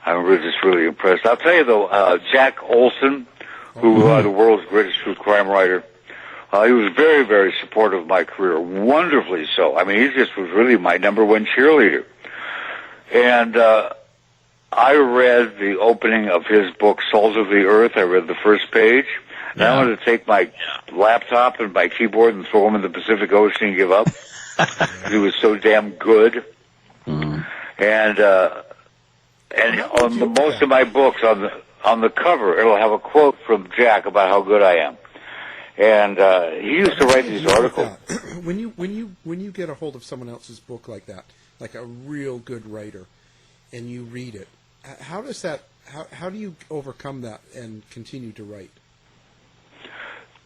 S7: really just really impressed. I'll tell you, though, Jack Olson, who the world's greatest true crime writer, he was very, very supportive of my career, wonderfully so. I mean, he just was really my number one cheerleader. And I read the opening of his book, Salt of the Earth. I read the first page. And I wanted to take my laptop and my keyboard and throw them in the Pacific Ocean and give up. He was so damn good.
S6: Mm-hmm.
S7: And on most of my books, on the cover, it'll have a quote from Jack about how good I am. And he used to write these articles.
S5: When you get a hold of someone else's book like that, like a real good writer, and you read it, how do you overcome that and continue to write?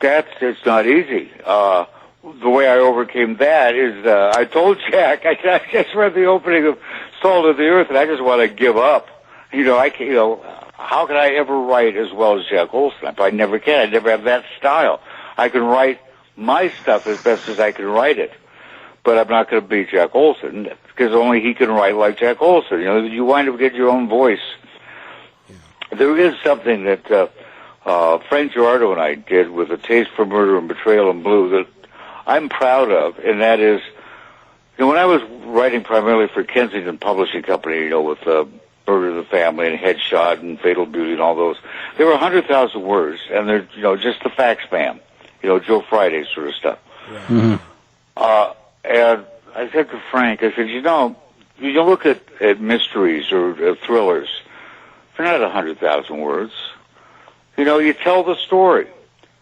S7: It's not easy. The way I overcame that is I told Jack, I just read the opening of Salt of the Earth, and I just want to give up. How can I ever write as well as Jack Olson? I never can. I never have that style. I can write my stuff as best as I can write it, but I'm not going to be Jack Olson, because only he can write like Jack Olson. You wind up getting your own voice. Yeah. There is something that Frank Gerardo and I did with A Taste for Murder and Betrayal in Blue that I'm proud of, and that is, when I was writing primarily for Kensington Publishing Company, with Murder of the Family and Headshot and Fatal Beauty and all those, there were 100,000 words, and they're, just the facts man, Joe Friday sort of stuff.
S5: Right.
S6: Mm-hmm.
S7: And I said to Frank, I said, you look at mysteries or thrillers, they're not 100,000 words. You tell the story.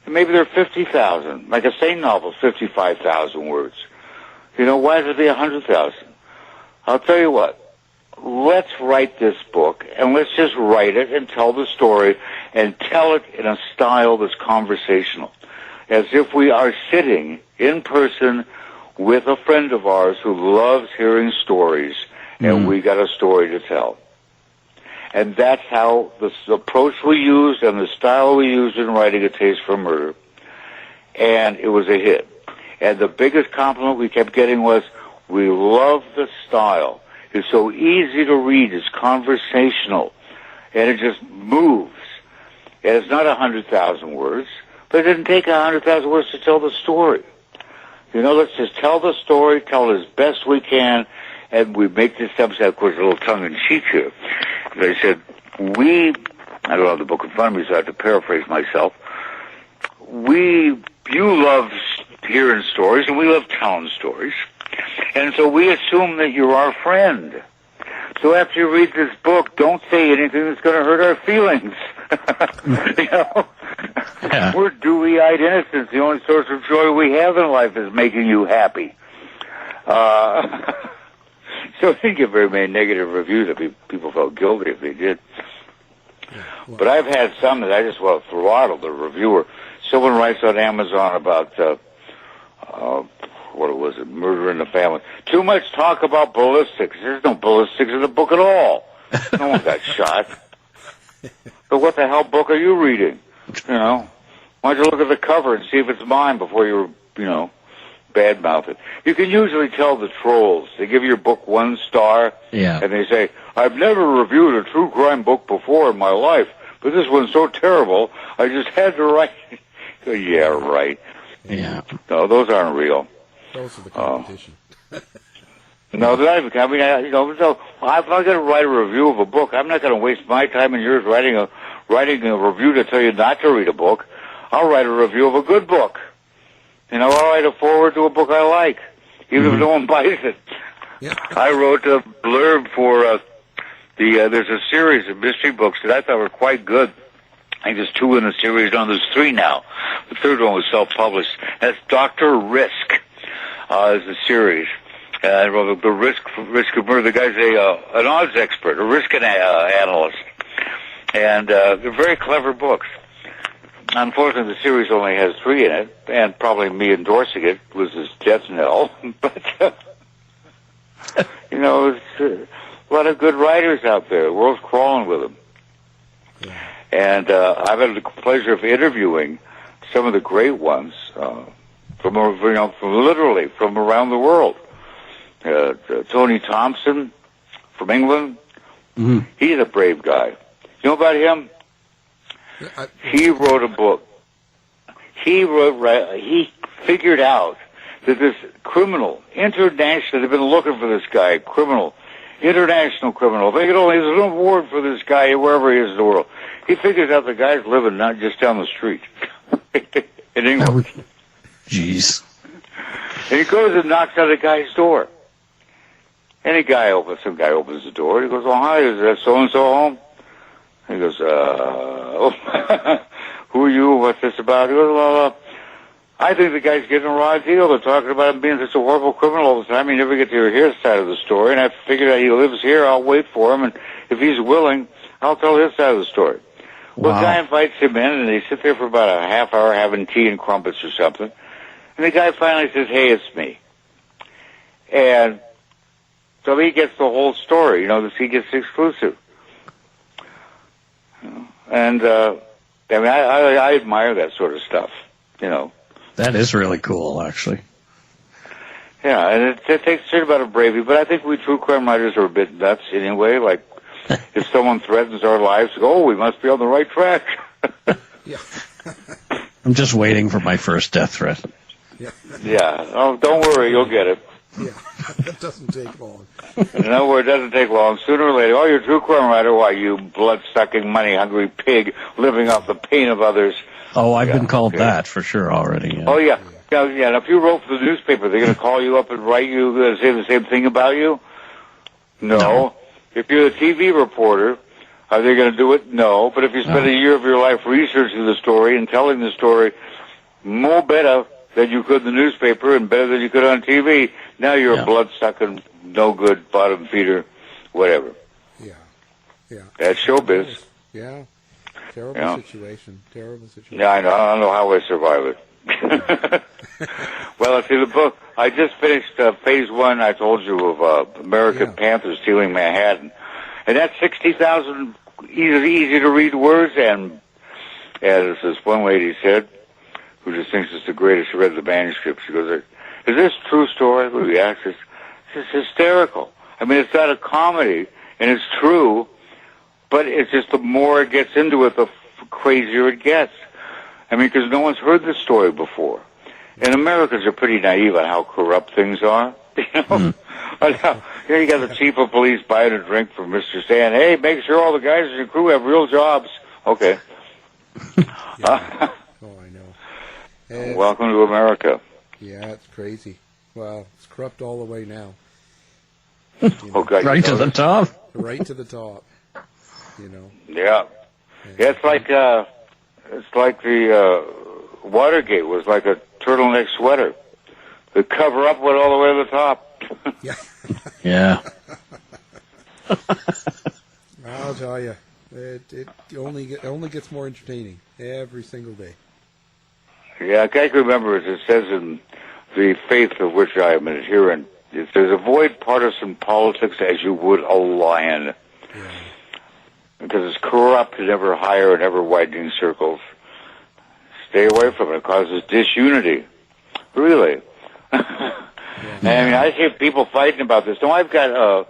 S7: Maybe they're 50,000, like a sane novel, 55,000 words. Why should it be 100,000? I'll tell you what. Let's write this book, and let's just write it and tell the story, and tell it in a style that's conversational, as if we are sitting in person with a friend of ours who loves hearing stories, and we got a story to tell. And that's how the approach we used and the style we used in writing A Taste for Murder. And it was a hit. And the biggest compliment we kept getting was, we love the style. It's so easy to read. It's conversational. And it just moves. And it's not 100,000 words, but it didn't take 100,000 words to tell the story. Let's just tell the story, tell it as best we can, and we make this episode, of course, a little tongue-in-cheek here. They said, I don't have the book in front of me, so I have to paraphrase myself. You love hearing stories, and we love telling stories. And so we assume that you're our friend. So after you read this book, don't say anything that's going to hurt our feelings.
S6: Yeah.
S7: We're dewy-eyed innocents. The only source of joy we have in life is making you happy. So I didn't get very many negative reviews. People felt guilty if they did. But I've had some that I just want to throttle the reviewer. Someone writes on Amazon about, what was it, Murder in the Family. Too much talk about ballistics. There's no ballistics in the book at all. No one got shot. So what the hell book are you reading? Why don't you look at the cover and see if it's mine before you badmouth it. You can usually tell the trolls. They give your book 1 star, and they say, I've never reviewed a true crime book before in my life, but this one's so terrible, I just had to write it. Yeah, right.
S6: Yeah.
S7: No, those aren't real.
S5: Those are the competition.
S7: No, they're not even. I mean, so if I'm going to write a review of a book, I'm not going to waste my time and yours writing a review to tell you not to read a book. I'll write a review of a good book. I'll write a foreword to a book I like, even if no one buys it.
S5: Yeah.
S7: I wrote a blurb for there's a series of mystery books that I thought were quite good. I think there's 2 in the series. No, there's 3 now. The third one was self-published. That's Dr. Risk is the series. I wrote the risk of murder. The guy's an odds expert, a risk analyst. And they're very clever books. Unfortunately, the series only has 3 in it, and probably me endorsing it was his death knell. But, there's a lot of good writers out there. The world's crawling with them. Yeah. And I've had the pleasure of interviewing some of the great ones from literally from around the world. Tony Thompson from England. Mm-hmm. He's a brave guy. You know about him? He wrote a book. He figured out that this criminal, international, they've been looking for this guy, international criminal. They could only, there's an award for this guy wherever he is in the world. He figures out the guy's living not just down the street in England.
S6: Jeez.
S7: And he goes and knocks on the guy's door. And some guy opens the door. He goes, "Oh, hi, is that so-and-so home?" He goes, who are you? What's this about? He goes, "Well, I think the guy's getting a raw deal. They're talking about him being such a horrible criminal all the time. You never get to hear his side of the story. And I figured out he lives here. I'll wait for him. And if he's willing, I'll tell his side of the story." Wow. Well, the guy invites him in, and they sit there for about a half hour having tea and crumpets or something. And the guy finally says, "Hey, it's me." And so he gets the whole story. He gets the exclusive. And, I admire that sort of stuff,
S6: That is really cool, actually.
S7: Yeah, and it takes a certain amount of bravery, but I think we true crime writers are a bit nuts anyway. Like, if someone threatens our lives, we must be on the right track.
S5: Yeah.
S7: I'm
S6: just waiting for my first death threat.
S7: Yeah. Oh, don't worry, you'll get it.
S5: Yeah, that doesn't take long.
S7: No, it doesn't take long. Sooner or later, you're a true crime writer. Why, you blood-sucking, money-hungry pig living off the pain of others.
S6: Oh, I've been called that for sure already. Yeah.
S7: Oh, yeah. Yeah. And if you wrote for the newspaper, they're going to call you up and write you, say the same thing about you? No. If you're a TV reporter, are they going to do it? No. But if you spend a year of your life researching the story and telling the story more better than you could in the newspaper and better than you could on TV, now you're a blood-sucking, no-good, bottom feeder, whatever.
S5: Yeah.
S7: That's showbiz.
S5: Yeah. Terrible situation.
S7: Yeah, I know. I don't know how I survive it. Well, see, the book, I just finished phase 1, I told you, of American Panthers stealing Manhattan. And that's 60,000 easy-to-read words, and as this one lady said, who just thinks it's the greatest, she read the manuscript, she goes, "Is this a true story?" Well, yeah, it's hysterical. I mean, it's not a comedy, and it's true, but it's just the more it gets into it, the crazier it gets. I mean, because no one's heard this story before. And Americans are pretty naive on how corrupt things are. You got the chief of police buying a drink from Mr. Stan. "Hey, make sure all the guys in your crew have real jobs." Okay.
S5: I know.
S7: Welcome to America.
S5: Yeah, it's crazy. Well, it's corrupt all the way now.
S7: Okay,
S6: right to the top.
S5: Right to the top.
S7: Yeah, it's like the Watergate was like a turtleneck sweater. The cover up went all the way to the top.
S5: Yeah. I'll tell you, it only gets more entertaining every single day.
S7: Yeah, I can't remember as it says in the faith of which I am an adherent. It says, "Avoid partisan politics as you would a lion." Yeah. Because it's corrupt in ever higher and ever widening circles. Stay away from it. It causes disunity. Really. I mean, I see people fighting about this. Now, I've got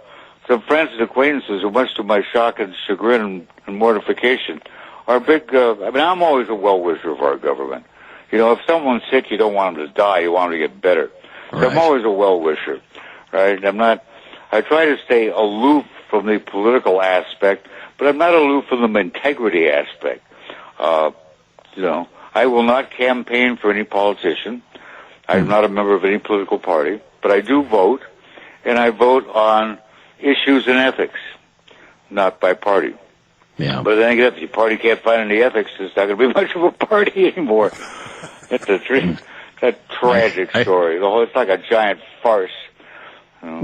S7: some friends and acquaintances who, much to my shock and chagrin and mortification, are big... I'm always a well-wisher of our government. If someone's sick, you don't want them to die. You want them to get better. So I'm always a well-wisher, right? I'm not I try to stay aloof from the political aspect, but I'm not aloof from the integrity aspect. I will not campaign for any politician. I'm not a member of any political party, but I do vote, and I vote on issues and ethics, not by party.
S6: Yeah.
S7: But then again, if your party can't find any ethics, it's not going to be much of a party anymore. It's a tragic story. It's like a giant farce.
S5: Yeah.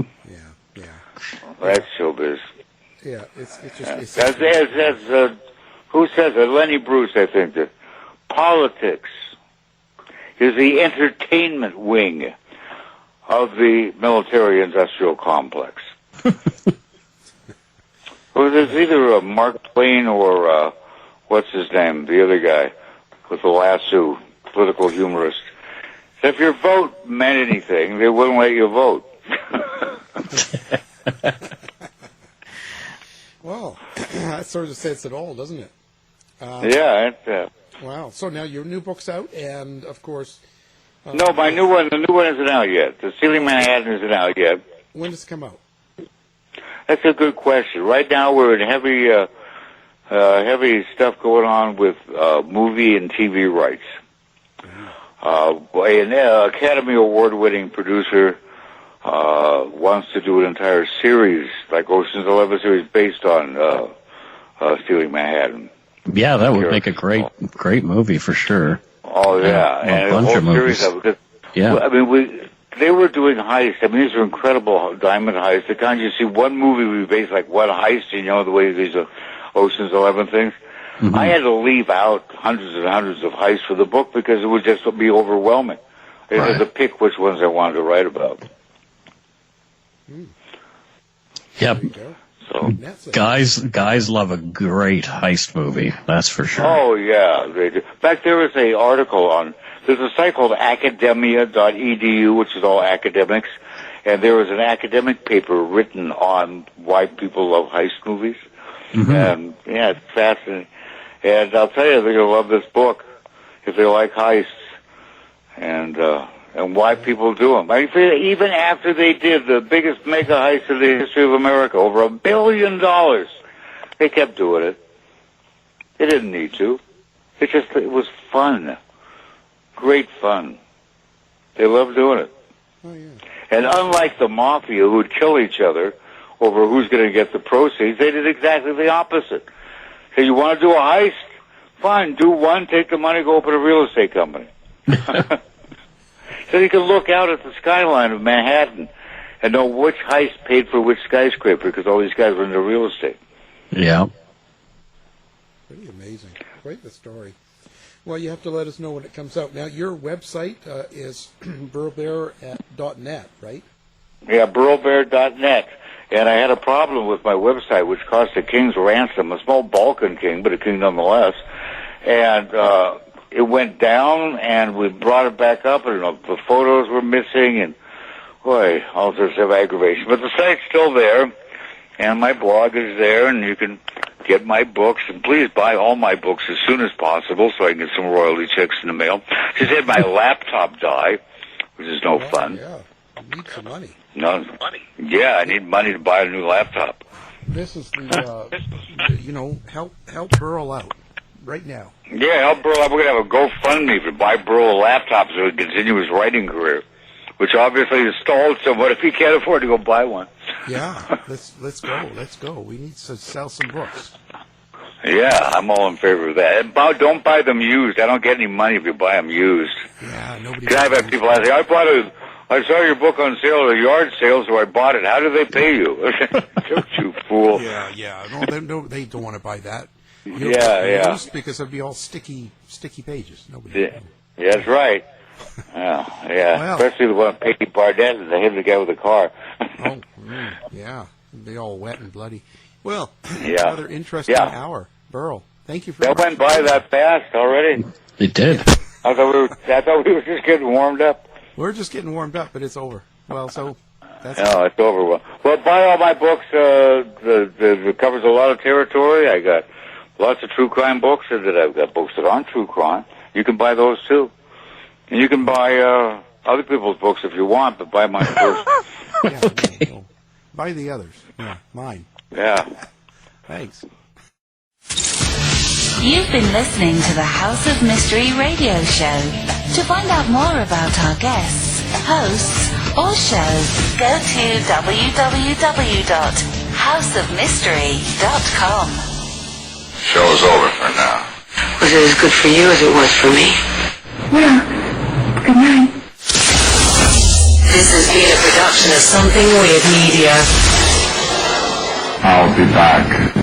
S7: That's showbiz.
S5: Yeah, it's just...
S7: That's who says it? Lenny Bruce, I think, that politics is the entertainment wing of the military-industrial complex. Well, there's either Mark Twain or, what's his name, the other guy with the lasso, political humorist. So if your vote meant anything, they wouldn't let you vote.
S5: Well, that sort of says it all, doesn't it?
S7: Yeah.
S5: Wow. So now your new book's out, and of course...
S7: no, the new one isn't out yet. The Stealing Manhattan isn't out yet.
S5: When does it come out?
S7: That's a good question. Right now we're in heavy stuff going on with movie and TV rights. An Academy Award-winning producer wants to do an entire series, like Ocean's 11 series, based on Stealing Manhattan.
S6: Yeah, that would make a great movie for sure.
S7: Oh yeah, and
S6: a bunch of movies. Yeah,
S7: I mean, they were doing heists. I mean, these are incredible diamond heists. The kind you see one movie we base like one heist. The way these Ocean's 11 things. Mm-hmm. I had to leave out hundreds and hundreds of heists for the book because it would just be overwhelming. I had to pick which ones I wanted to write about.
S6: Yep.
S7: So,
S6: guys love a great heist movie. That's for sure.
S7: Oh yeah, they do. In fact, there was an article there's a site called academia.edu, which is all academics, and there was an academic paper written on why people love heist movies. Mm-hmm. And yeah, it's fascinating. And I'll tell you, they're gonna love this book if they like heists, and why people do them. I mean, even after they did the biggest mega heist in the history of America, over $1 billion, they kept doing it. They didn't need to. It was fun. Great fun. They loved doing it.
S5: Oh, yeah.
S7: And unlike the mafia who would kill each other over who's going to get the proceeds, they did exactly the opposite. So you want to do a heist? Fine, do one, take the money, go open a real estate company. So you can look out at the skyline of Manhattan and know which heist paid for which skyscraper because all these guys were into real estate.
S6: Yeah.
S5: Pretty amazing. Quite the story. Well, you have to let us know when it comes out. Now, your website is burlbear.net, right?
S7: Yeah, burlbear.net. And I had a problem with my website, which cost a king's ransom, a small Balkan king, but a king nonetheless. And it went down, and we brought it back up, and the photos were missing, and boy, all sorts of aggravation. But the site's still there, and my blog is there, and you can get my books, and please buy all my books as soon as possible so I can get some royalty checks in the mail. Just had my laptop die, which is no fun.
S5: Yeah, you need some money.
S7: No money. Yeah, I need money to buy a new laptop.
S5: This is the, help Burl out right now.
S7: Yeah, help Burl out. We're going to have a GoFundMe to buy Burl a laptop so he can continue his writing career, which obviously is stalled somewhat if he can't afford to go buy one.
S5: Yeah, let's go. We need to sell some books.
S7: Yeah, I'm all in favor of that. And don't buy them used. I don't get any money if you buy them used.
S5: Yeah, nobody.
S7: Because I've had people ask, I saw your book on sale at a yard sale, so I bought it. How did they pay you? Don't you fool.
S5: Yeah. No, they don't want to buy that.
S7: Yeah.
S5: Because it'd be all sticky pages. Nobody.
S7: Yeah, that's right. Yeah.
S5: Well,
S7: especially the one on Peggy Barnett and they hit the guy with the car.
S5: Yeah. They all wet and bloody. Well,
S7: yeah.
S5: Another interesting hour. Burl, thank you for
S7: that. Went by that fast already.
S6: It did.
S7: I thought we were just getting warmed up.
S5: We're just getting warmed up, but it's over. Well, so that's
S7: it's over. Well, buy all my books. It covers a lot of territory. I got lots of true crime books, and I've got books that aren't true crime. You can buy those too, and you can buy other people's books if you want, but buy mine first.
S5: Okay. By the others. Yeah, mine.
S7: Yeah.
S5: Thanks.
S2: You've been listening to the House of Mystery radio show. To find out more about our guests, hosts, or shows, go to www.houseofmystery.com.
S8: Show's over for now.
S9: Was it as good for you as it was for me?
S10: Well, good night.
S9: This has been a production of Something Weird Media.
S8: I'll be back.